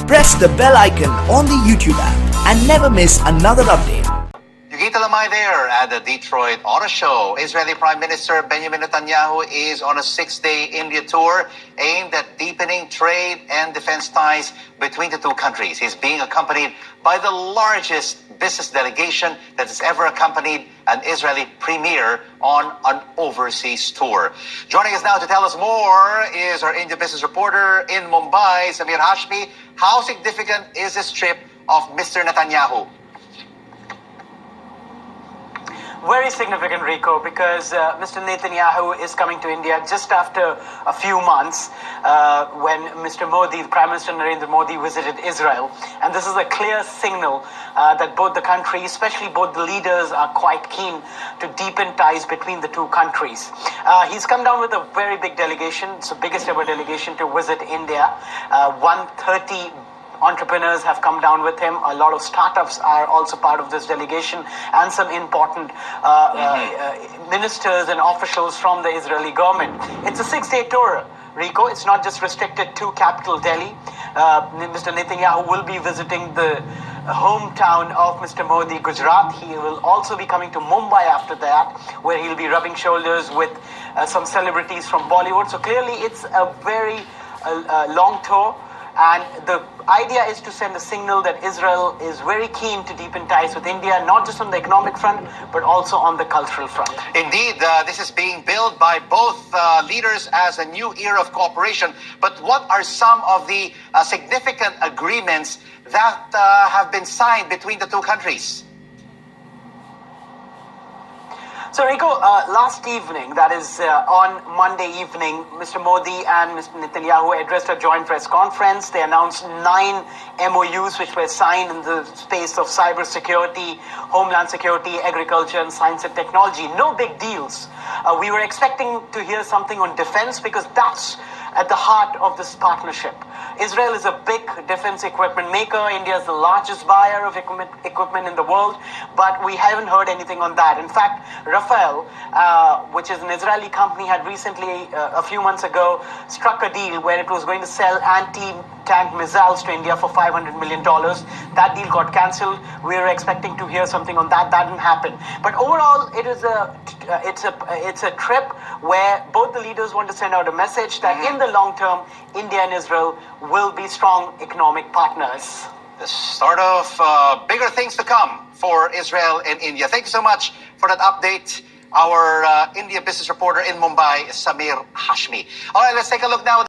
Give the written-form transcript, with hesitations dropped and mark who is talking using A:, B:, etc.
A: press the bell icon on the YouTube app and never miss another update.
B: Yugita Lamay there at the Detroit Auto Show. Israeli Prime Minister Benjamin Netanyahu is on a 6-day India tour aimed at deepening trade and defense ties between the two countries. He's being accompanied by the largest business delegation that has ever accompanied an Israeli premier on an overseas tour. Joining us now to tell us more is our India business reporter in Mumbai, Samir Hashmi. How significant is this trip of Mr. Netanyahu?
C: Very significant, Rico, because Mr. Netanyahu is coming to India just after a few months when Mr. Modi, Prime Minister Narendra Modi, visited Israel. And this is a clear signal that both the countries, especially both the leaders, are quite keen to deepen ties between the two countries. He's come down with a very big delegation. It's the biggest ever delegation to visit India. 130 entrepreneurs have come down with him. A lot of startups are also part of this delegation, and some important ministers and officials from the Israeli government. It's a 6-day tour, Rico. It's not just restricted to capital Delhi. Mr. Netanyahu will be visiting the hometown of Mr. Modi, Gujarat. He will also be coming to Mumbai after that, where he'll be rubbing shoulders with some celebrities from Bollywood. So clearly it's a very long tour. And the idea is to send a signal that Israel is very keen to deepen ties with India, not just on the economic front, but also on the cultural front.
B: Indeed, this is being billed by both leaders as a new era of cooperation. But what are some of the significant agreements that have been signed between the two countries?
C: So, Rico, last evening, that is on Monday evening, Mr. Modi and Mr. Netanyahu addressed a joint press conference. They announced 9 MOUs which were signed in the space of cybersecurity, homeland security, agriculture, and science and technology. No big deals. We were expecting to hear something on defense because that's at the heart of this partnership. Israel is a big defense equipment maker. India is the largest buyer of equipment in the world, but we haven't heard anything on that. In fact, Rafael, which is an Israeli company, had recently, a few months ago, struck a deal where it was going to sell anti-tank missiles to India for $500 million. That deal got cancelled. We were expecting to hear something on that. That didn't happen. But overall, it's a trip where both the leaders want to send out a message that in the long term, India and Israel will be strong economic partners.
B: The start of bigger things to come for Israel and India. Thank you so much for that update. Our India business reporter in Mumbai, Samir Hashmi. All right, let's take a look now.